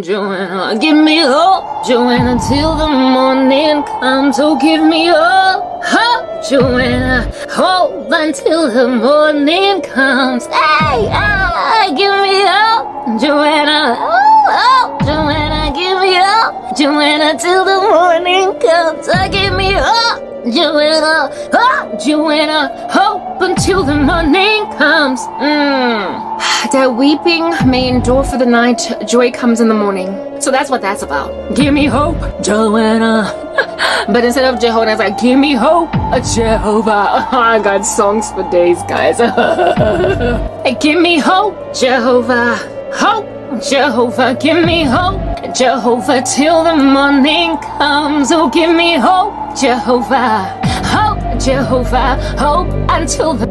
Joanna, give me hope, Joanna, till the morning comes. Oh, give me hope, Joanna, hope until the morning comes. Hey, give me hope, Joanna, oh, Joanna, give me hope, Joanna, till the morning comes. Give me hope, Joanna, oh, Joanna, hope until the morning comes. That weeping may endure for the night, joy comes in the morning. So that's what that's about. Give me hope, Joanna. But instead of Jehovah, it's like, give me hope, Jehovah. Oh, I got songs for days, guys. Hey, give me hope, Jehovah. Hope, Jehovah. Give me hope, Jehovah, till the morning comes. Oh, give me hope, Jehovah. Hope, Jehovah. Hope until the